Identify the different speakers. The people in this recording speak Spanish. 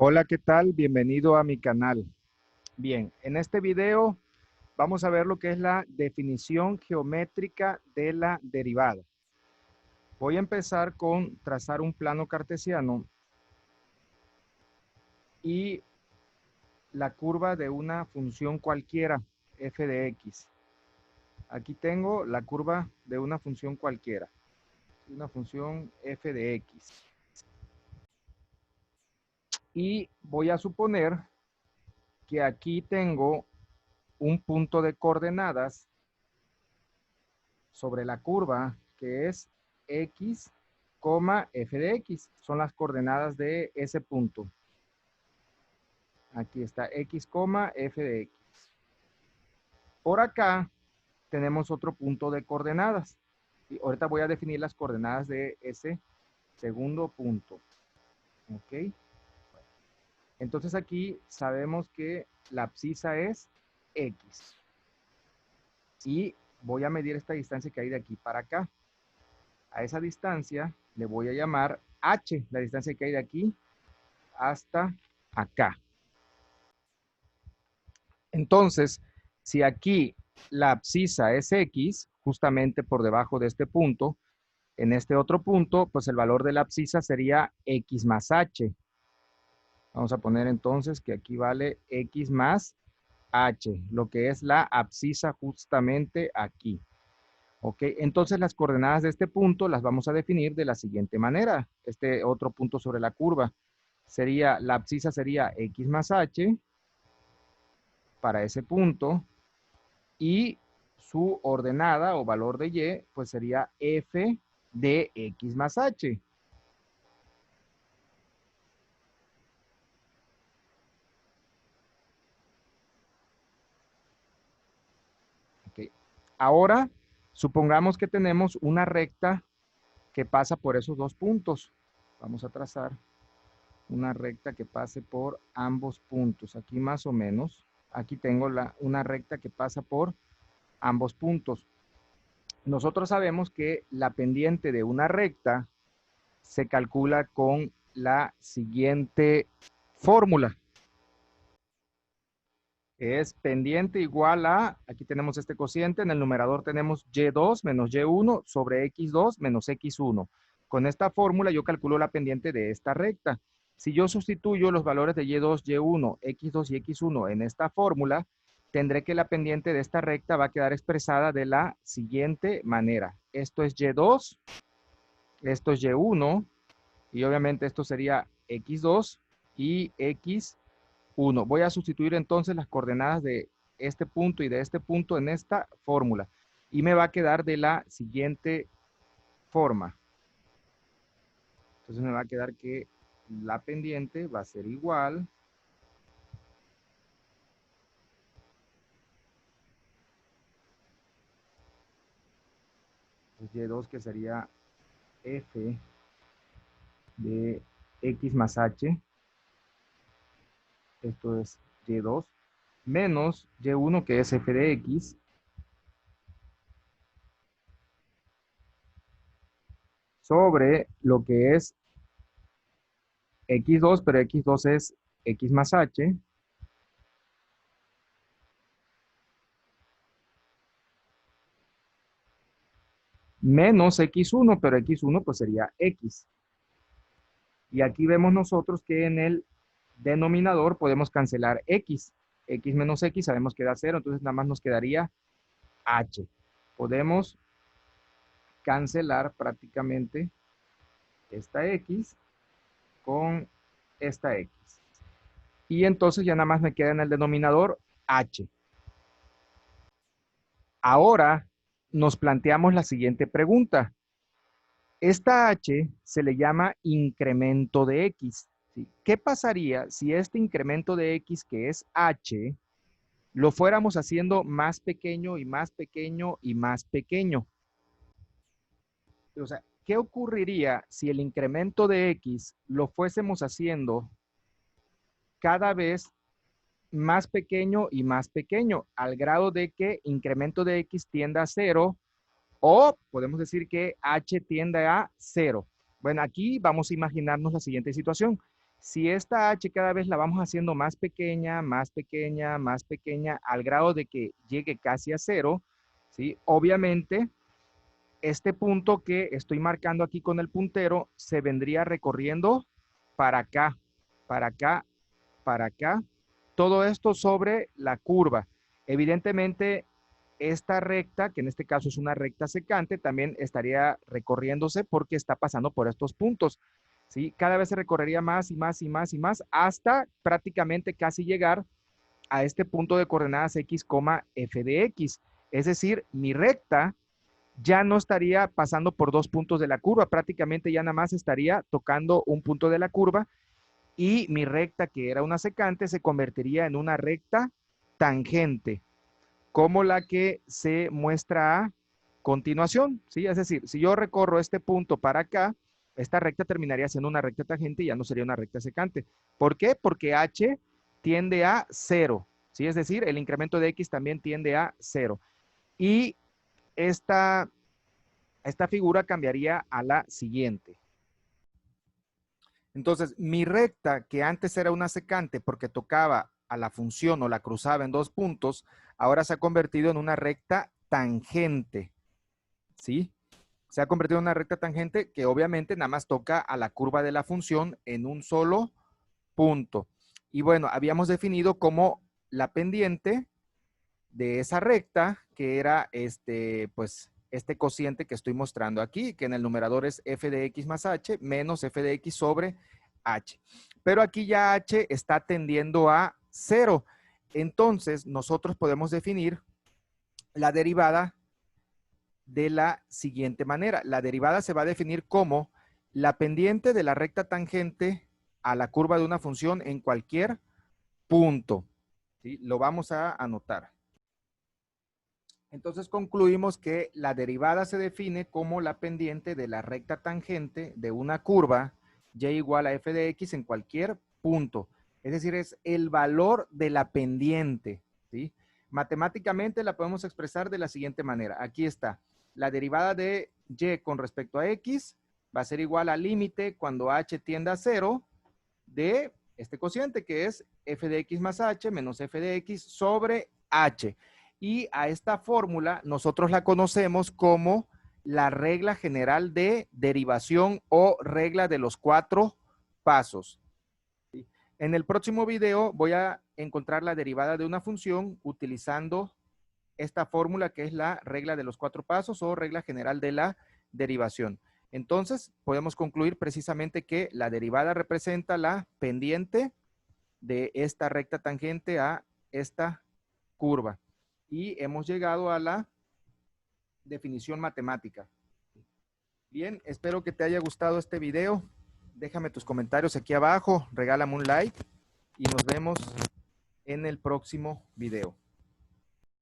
Speaker 1: Hola, ¿qué tal? Bienvenido a mi canal. Bien, en este video vamos a ver lo que es la definición geométrica de la derivada. Voy a empezar con trazar un plano cartesiano y la curva de una función cualquiera, f de x. Aquí tengo la curva de una función cualquiera, una función f de x. Y voy a suponer que aquí tengo un punto de coordenadas sobre la curva que es x, f de x. Son las coordenadas de ese punto. Aquí está x, f de x. Por acá tenemos otro punto de coordenadas. Y ahorita voy a definir las coordenadas de ese segundo punto. ¿Ok? Entonces aquí sabemos que la abscisa es x. Y voy a medir esta distancia que hay de aquí para acá. A esa distancia le voy a llamar h, la distancia que hay de aquí hasta acá. Entonces, si aquí la abscisa es x, justamente por debajo de este punto, en este otro punto, pues el valor de la abscisa sería x más h. Vamos a poner entonces que aquí vale x más h, lo que es la abscisa justamente aquí. ¿Ok? Entonces las coordenadas de este punto las vamos a definir de la siguiente manera. Este otro punto sobre la curva sería, la abscisa sería x más h para ese punto y su ordenada o valor de y pues sería f de x más h. ¿Ok? Ahora, supongamos que tenemos una recta que pasa por esos dos puntos. Vamos a trazar una recta que pase por ambos puntos. Aquí más o menos. Aquí tengo una recta que pasa por ambos puntos. Nosotros sabemos que la pendiente de una recta se calcula con la siguiente fórmula. Es pendiente igual a, aquí tenemos este cociente, en el numerador tenemos y2 menos y1 sobre x2 menos x1. Con esta fórmula yo calculo la pendiente de esta recta. Si yo sustituyo los valores de y2, y1, x2 y x1 en esta fórmula, tendré que la pendiente de esta recta va a quedar expresada de la siguiente manera. Esto es y2, esto es y1, y obviamente esto sería x2 y x1. Voy a sustituir entonces las coordenadas de este punto y de este punto en esta fórmula. Y me va a quedar de la siguiente forma. Entonces me va a quedar que la pendiente va a ser igual y2 que sería f de x más h. Esto es y2 menos y1 que es f de x sobre lo que es x2, pero x2 es x más h, menos x1, pero x1 pues sería x. Y aquí vemos nosotros que en el denominador podemos cancelar x. X menos x sabemos que da 0, entonces nada más nos quedaría h. Podemos cancelar prácticamente esta x con esta x. Y entonces ya nada más me queda en el denominador h. Ahora nos planteamos la siguiente pregunta. Esta h se le llama incremento de x. ¿Sí? ¿Qué pasaría si este incremento de x, que es h, lo fuéramos haciendo más pequeño y más pequeño y más pequeño? O sea, ¿qué ocurriría si el incremento de x lo fuésemos haciendo cada vez más pequeño y más pequeño, al grado de que incremento de x tienda a 0 o podemos decir que h tiende a 0? Bueno, aquí vamos a imaginarnos la siguiente situación. Si esta h cada vez la vamos haciendo más pequeña, más pequeña, más pequeña, al grado de que llegue casi a cero, ¿sí? Obviamente, este punto que estoy marcando aquí con el puntero se vendría recorriendo para acá, para acá, para acá. Todo esto sobre la curva. Evidentemente, esta recta, que en este caso es una recta secante, también estaría recorriéndose porque está pasando por estos puntos. ¿Sí? Cada vez se recorrería más y más y más y más hasta prácticamente casi llegar a este punto de coordenadas x, f de x. Es decir, mi recta ya no estaría pasando por dos puntos de la curva, prácticamente ya nada más estaría tocando un punto de la curva y mi recta, que era una secante, se convertiría en una recta tangente, como la que se muestra a continuación, ¿sí? Es decir, si yo recorro este punto para acá, esta recta terminaría siendo una recta tangente y ya no sería una recta secante. ¿Por qué? Porque h tiende a cero, ¿sí? Es decir, el incremento de x también tiende a cero. Y esta figura cambiaría a la siguiente. Entonces, mi recta, que antes era una secante porque tocaba a la función o la cruzaba en dos puntos, ahora se ha convertido en una recta tangente, ¿sí? Se ha convertido en una recta tangente que obviamente nada más toca a la curva de la función en un solo punto. Y bueno, habíamos definido como la pendiente de esa recta, que era pues, este cociente que estoy mostrando aquí, que en el numerador es f de x más h menos f de x sobre h. Pero aquí ya h está tendiendo a 0. Entonces, nosotros podemos definir la derivada de la siguiente manera. La derivada se va a definir como la pendiente de la recta tangente a la curva de una función en cualquier punto. ¿Sí? Lo vamos a anotar. Entonces concluimos que la derivada se define como la pendiente de la recta tangente de una curva y igual a f de x en cualquier punto. Es decir, es el valor de la pendiente, ¿sí? Matemáticamente la podemos expresar de la siguiente manera. Aquí está. La derivada de y con respecto a x va a ser igual al límite cuando h tienda a 0 de este cociente que es f de x más h menos f de x sobre h. Y a esta fórmula nosotros la conocemos como la regla general de derivación o regla de los 4 pasos. En el próximo video voy a encontrar la derivada de una función utilizando esta fórmula que es la regla de los 4 pasos o regla general de la derivación. Entonces, podemos concluir precisamente que la derivada representa la pendiente de esta recta tangente a esta curva. Y hemos llegado a la definición matemática. Bien, espero que te haya gustado este video. Déjame tus comentarios aquí abajo, regálame un like y nos vemos en el próximo video.